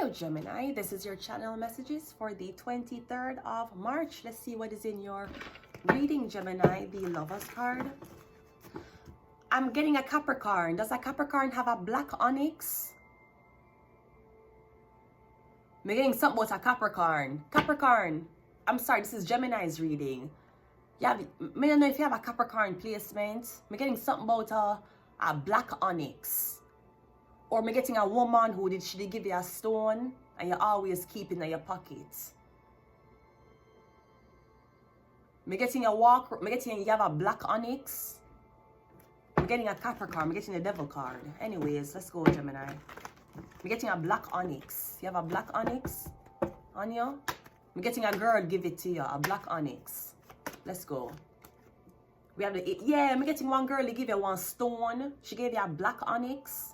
Hello Gemini, this is your channel messages for the 23rd of March. Let's see what is in your reading, Gemini. The Lovers card. I'm getting a Capricorn. Does a Capricorn have a black onyx? I'm getting something about a Capricorn. Capricorn. I'm sorry, this is Gemini's reading. Yeah, I don't know if you have a Capricorn placement. I'm getting something about a black onyx. Or I'm getting a woman who did give you a stone and you always keep it in your pocket. I'm getting you have a black onyx. I'm getting a Capricorn. I'm getting a devil card. Anyways, let's go, Gemini. I'm getting a black onyx. You have a black onyx on you? I'm getting a girl give it to you, a black onyx. Let's go. We have the, yeah, I'm getting one girl to give you one stone. She gave you a black onyx.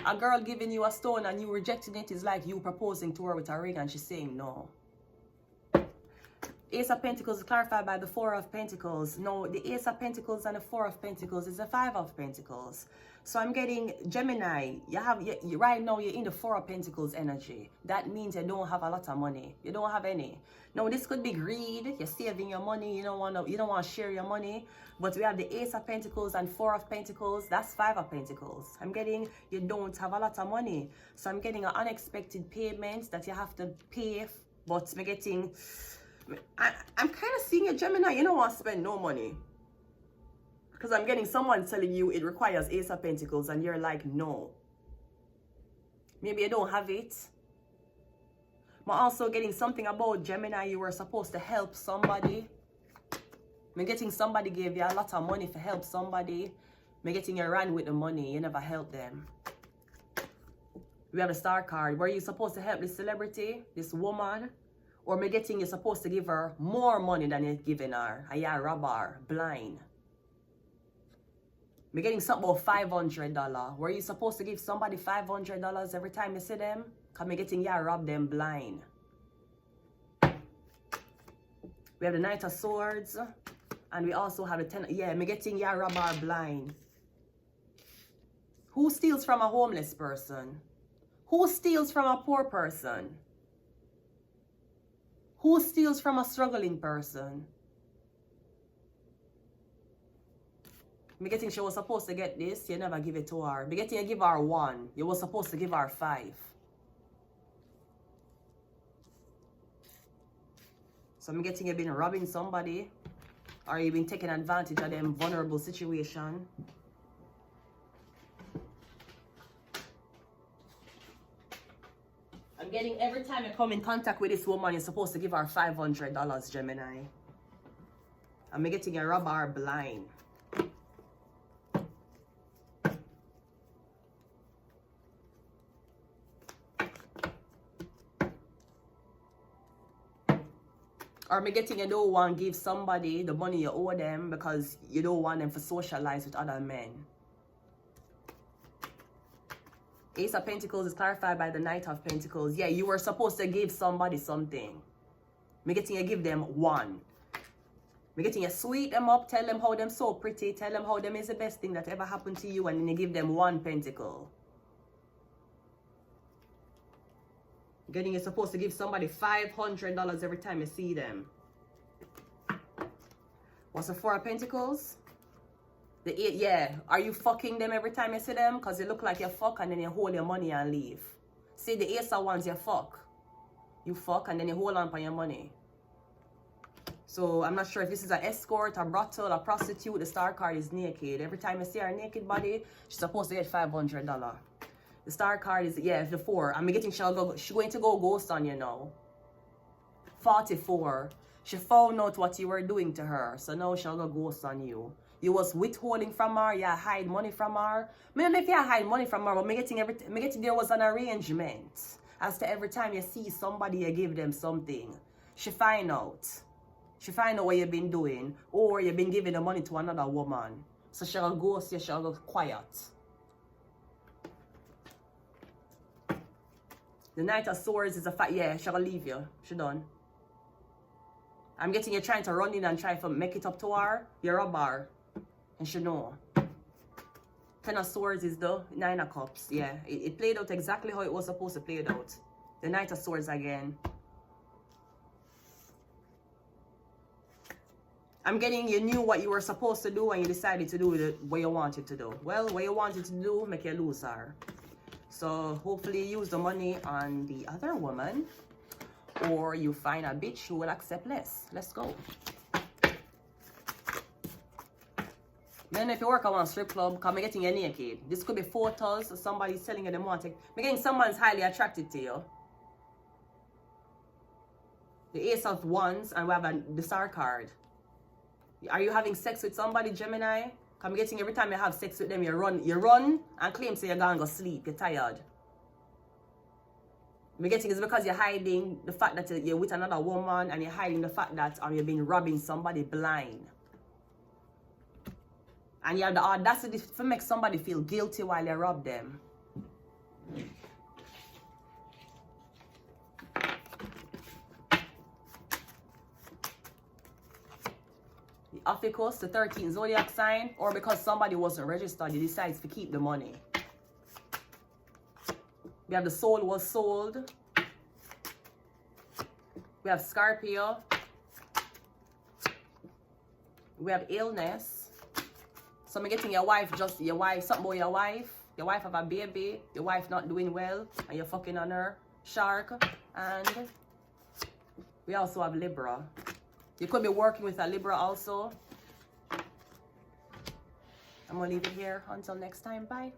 A girl giving you a stone and you rejecting it is like you proposing to her with a ring and she's saying no. Ace of Pentacles is clarified by the Four of Pentacles. No, the Ace of Pentacles and the Four of Pentacles is the Five of Pentacles. So I'm getting Gemini. You right now you're in the Four of Pentacles energy. That means you don't have a lot of money. You don't have any. Now this could be greed. You're saving your money. You don't want to share your money. But we have the Ace of Pentacles and Four of Pentacles. That's Five of Pentacles. I'm getting you don't have a lot of money. So I'm getting an unexpected payment that you have to pay. But I'm getting. I'm kind of seeing a Gemini. You don't want to spend no money. Because I'm getting someone telling you it requires Ace of Pentacles and you're like, no. Maybe you don't have it. I'm also getting something about Gemini. You were supposed to help somebody. I'm getting somebody gave you a lot of money to help somebody. I'm getting you ran with the money. You never helped them. We have a Star card. Were you supposed to help this celebrity, this woman? Or me getting you're supposed to give her more money than you're giving her. And you're rob her, blind. Me getting something about $500. Were you supposed to give somebody $500 every time you see them? Because me getting you rob them blind. We have the Knight of Swords. And we also have the Ten. Yeah, me getting you rob her blind. Who steals from a homeless person? Who steals from a poor person? Who steals from a struggling person? Me getting she was supposed to get this, you never give it to her. Me getting you give her 1, you were supposed to give her 5. So me getting you been robbing somebody, or you been taking advantage of them vulnerable situation. I'm getting every time you come in contact with this woman, you're supposed to give her $500, Gemini. I'm getting a rob her blind. Or me getting you don't want to give somebody the money you owe them because you don't want them to socialize with other men. Ace of Pentacles is clarified by the Knight of Pentacles. Yeah, you were supposed to give somebody something. Me getting you give them 1. Me getting you sweet them up, tell them how them so pretty, tell them how them is the best thing that ever happened to you, and then you give them 1 pentacle. Getting you supposed to give somebody $500 every time you see them. What's the Four of Pentacles? The 8, yeah. Are you fucking them every time you see them? Because you look like you fuck and then you hold your money and leave. See, the Ace of Wands, you fuck. You fuck and then you hold on for your money. So, I'm not sure if this is an escort, a brothel, a prostitute. The Star card is naked. Every time you see her naked body, she's supposed to get $500. The Star card is, yeah, the 4. I'm getting she's going to go ghost on you now. 44. She found out what you were doing to her. So now she'll go ghost on you. You was withholding from her, you hide money from her. I don't know if you hide money from her, but me getting there was an arrangement. As to every time you see somebody, you give them something. She find out. She find out what you've been doing. Or you've been giving the money to another woman. So she'll ghost you, she'll go quiet. The Knight of Swords is a fact. Yeah, she'll leave you. She done. I'm getting you trying to run in and try to make it up to her. You rob her. And she know. Ten of Swords is the Nine of Cups. Yeah, it played out exactly how it was supposed to play it out. The Knight of Swords again. I'm getting you knew what you were supposed to do and you decided to do it what you wanted to do. Well, what you wanted to do, make you lose her. So hopefully you use the money on the other woman, or you find a bitch who will accept less. Let's go. Then if you work at one strip club, come getting you naked. This could be photos, or somebody's telling you they want to. I'm getting someone's highly attracted to you. The Ace of Wands, and we have the Star card. Are you having sex with somebody, Gemini? I'm getting every time you have sex with them, you run and claim say you're gonna go sleep, you're tired. I'm getting it's because you're hiding the fact that you're with another woman, and you're hiding the fact that you've been robbing somebody blind. And you have the audacity to make somebody feel guilty while you rob them. Ophiuchus, the 13th zodiac sign, or because somebody wasn't registered, you decides to keep the money. We have the soul was sold. We have Scorpio. We have illness. So I'm getting your wife, something about your wife. Your wife have a baby, your wife not doing well, and you're fucking on her. Shark. And we also have Libra. You could be working with a Libra also. I'm going to leave it here. Until next time. Bye.